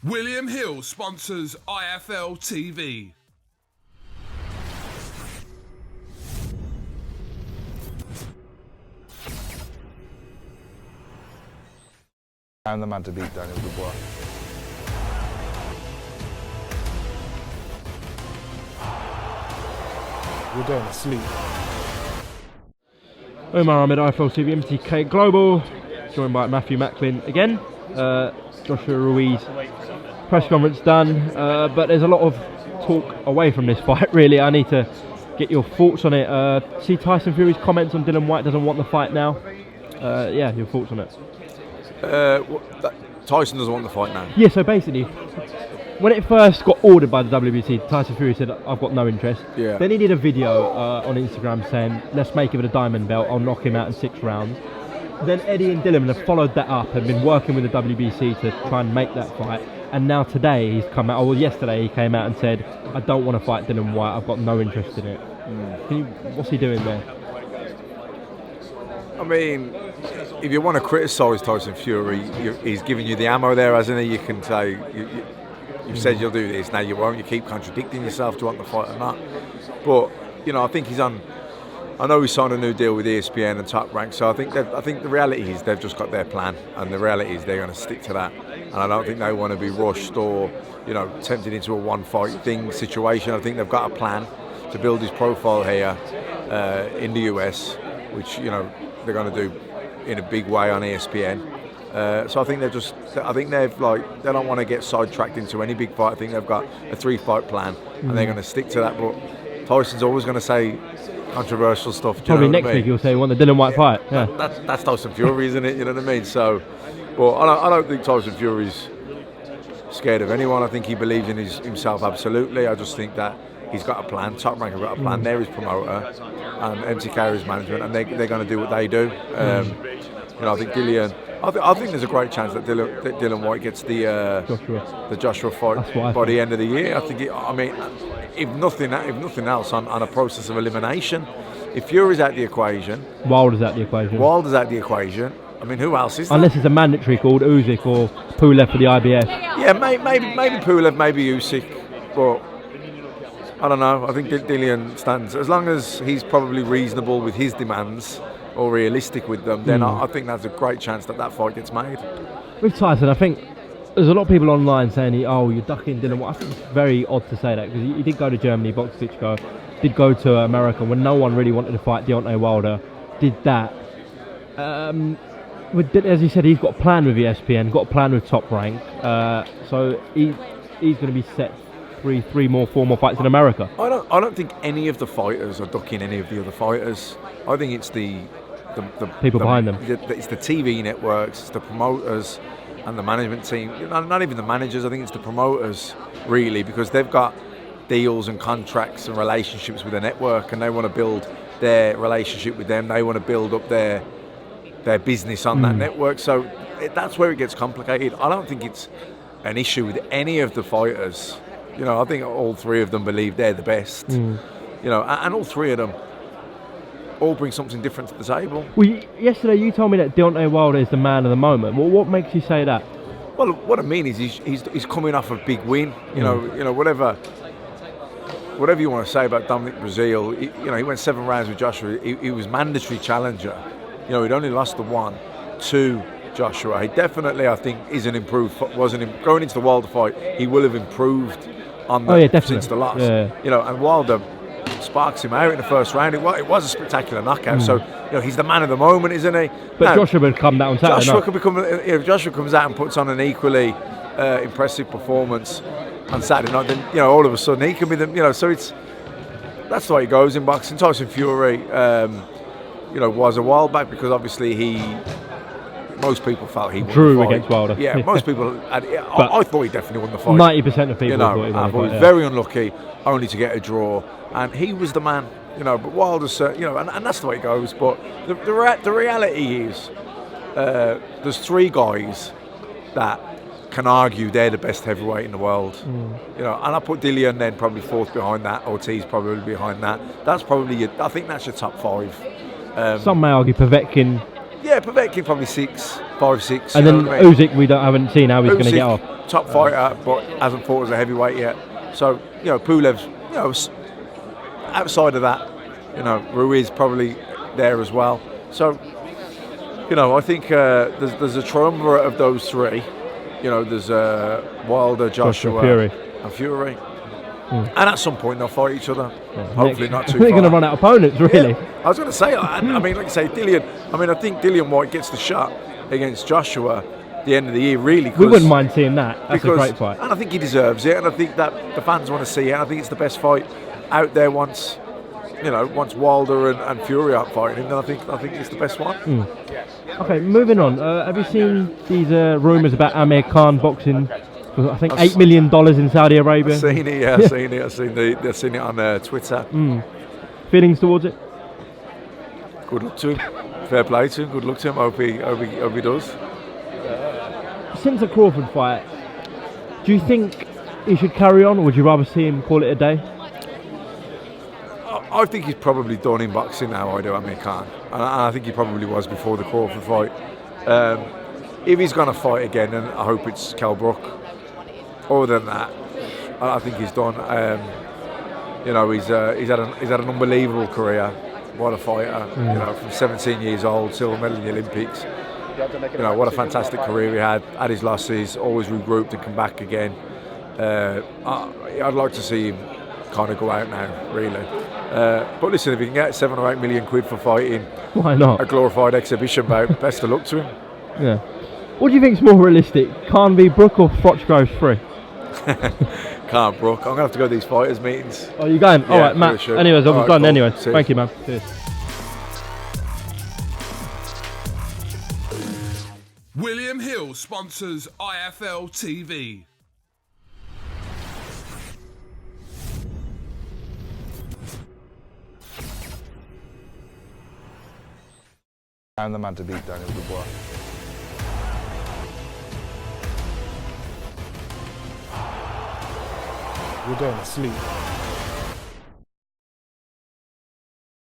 William Hill sponsors IFL TV. I'm the man to beat Daniel Dubois. We're going to sleep. UMAR, AHMED, IFL TV, MTK Global, joined by Matthew Macklin again. Joshua Ruiz press conference done, but there's a lot of talk away from this fight really. I need to get your thoughts on it. See Tyson Fury's comments on Dillian Whyte doesn't want the fight now. Yeah, your thoughts on it? Tyson doesn't want the fight now. Yeah, so basically, when it first got ordered by the WBC, Tyson Fury said, I've got no interest. Yeah. Then he did a video on Instagram saying, let's make it a diamond belt, I'll knock him out in 6 rounds. Then Eddie and Dillian have followed that up and been working with the WBC to try and make that fight. And now today he's come out, well yesterday he came out and said, I don't want to fight Dillian Whyte, I've got no interest in it. What's he doing there? I mean, if you want to criticise Tyson Fury, he's giving you the ammo there, hasn't he? You can say, you've said you'll do this, now you won't. You keep contradicting yourself, do you want the fight or not? But, you know, I think he's on... I know he signed a new deal with ESPN and Top Rank, so I think the reality is they've just got their plan, and the reality is they're going to stick to that. And I don't think they want to be rushed or, you know, tempted into a one-fight thing situation. I think they've got a plan to build his profile here in the US, which, you know, they're going to do in a big way on ESPN. So I think they don't want to get sidetracked into any big fight. I think they've got a 3-fight plan, and they're going to stick to that. But Tyson's always going to say controversial stuff. Probably next week he'll say he won the Dillian Whyte fight. Yeah. That's Tyson Fury, isn't it? You know what I mean? So, but I don't think Tyson Fury's scared of anyone. I think he believes in himself absolutely. I just think that he's got a plan. Top Rank have got a plan. They're his promoter, and MTK is management, and they're going to do what they do. You know, I think Dillian. I think there's a great chance that Dillian Whyte gets the Joshua fight by the end of the year. I think. If nothing else, on a process of elimination. If Fury's out the equation, Wilder's out the equation. I mean, who else is there? Unless it's a mandatory called Usyk or Pulev for the IBF. Yeah, maybe Pulev, maybe Usyk, but I don't know. I think Dillian stands, as long as he's probably reasonable with his demands or realistic with them, then I think there's a great chance that fight gets made. With Tyson, I think there's a lot of people online saying, you're ducking Dillian Whyte. I think it's very odd to say that, because he did go to Germany, BoxNation did go to America when no one really wanted to fight Deontay Wilder, did that. As you said, he's got a plan with ESPN, got a plan with Top Rank, so he's going to be set 4 more fights in America. I don't think any of the fighters are ducking any of the other fighters. I think it's the people behind them. It's the TV networks, it's the promoters and the management team. Not even the managers. I think it's the promoters really, because they've got deals and contracts and relationships with the network, and they want to build their relationship with them. They want to build up their business on that network. So that's where it gets complicated. I don't think it's an issue with any of the fighters. You know, I think all 3 of them believe they're the best. You know, and all 3 of them all bring something different to the table. Well, yesterday you told me that Deontay Wilder is the man of the moment. Well, what makes you say that? Well, what I mean is he's coming off a big win. You know, whatever you want to say about Dominic Breazeale, he went 7 rounds with Joshua. He was mandatory challenger. You know, he'd only lost the 1 to Joshua. He definitely, I think, going into the Wilder fight. He will have improved on that since the loss. Yeah. You know, and Wilder sparks him out in the first round. It was a spectacular knockout. So, you know, he's the man of the moment, isn't he? But now, Joshua would come down Saturday. If Joshua comes out and puts on an equally impressive performance on Saturday night, then, you know, all of a sudden he can be the, you know, so that's the way it goes in boxing. Tyson Fury, you know, was a while back, because obviously most people felt he won drew the fight against Wilder. Yeah, most people. I thought he definitely won the fight. 90% of people thought he won the fight. He was very unlucky, only to get a draw, and he was the man. You know, but Wilder's, you know, and that's the way it goes. But the reality is, there's 3 guys that can argue they're the best heavyweight in the world. You know, and I put Dillian then probably 4th behind that. Ortiz probably behind that. That's probably I think that's your top 5. Some may argue Povetkin. Yeah, Povetkin probably 6. 5, 6. And you then know what I mean? Usyk, haven't seen how he's going to get off. Top fighter, but hasn't fought as a heavyweight yet. So, Pulev's, outside of that, Ruiz probably there as well. So, I think there's a triumvirate of those three. There's Wilder, Joshua, Fury. and Fury. And at some point they'll fight each other. Yeah. Hopefully not too They're far. going to run out of opponents, really. Yeah, I was going to say, I mean, like I say, Dillian. I mean, I think Dillian White gets the shot against Joshua at the end of the year, really. We wouldn't mind seeing that. That's a great fight. And I think he deserves it, and I think that the fans want to see it. I think it's the best fight out there once Wilder and Fury aren't fighting him, then I think it's the best one. Okay, moving on. Have you seen these rumours about Amir Khan boxing? I think $8 million in Saudi Arabia. I've seen it, yeah, I've seen it. I've seen it on Twitter. Feelings towards it? Good luck to him. Fair play to him. Good luck to him. Hope he does. Since the Crawford fight, do you think he should carry on, or would you rather see him call it a day? I think he's probably done in boxing now, I do, Amir Khan. And I think he probably was before the Crawford fight. If he's going to fight again, then I hope it's Kell Brook. Other than that, I think he's done. He's had an unbelievable career. What a fighter! From 17 years old, silver medal in the Olympics. What a fantastic career he had. Had his losses, always regrouped and come back again. I'd like to see him kind of go out now, really. But listen, if he can get 7 or 8 million quid for fighting, why not? A glorified exhibition bout, best of luck to him. Yeah. What do you think's more realistic? Khan v Brook or Frochgrove's free? Can't, Brook. I'm going to have to go to these fighters' meetings. Oh, you going? Yeah, all right, Matt. sure. Anyways, I've done cool. anyway. Cheers. Thank you, man. Cheers. William Hill sponsors IFL TV. I'm the man to beat Daniel Dubois. We're doing a sleep.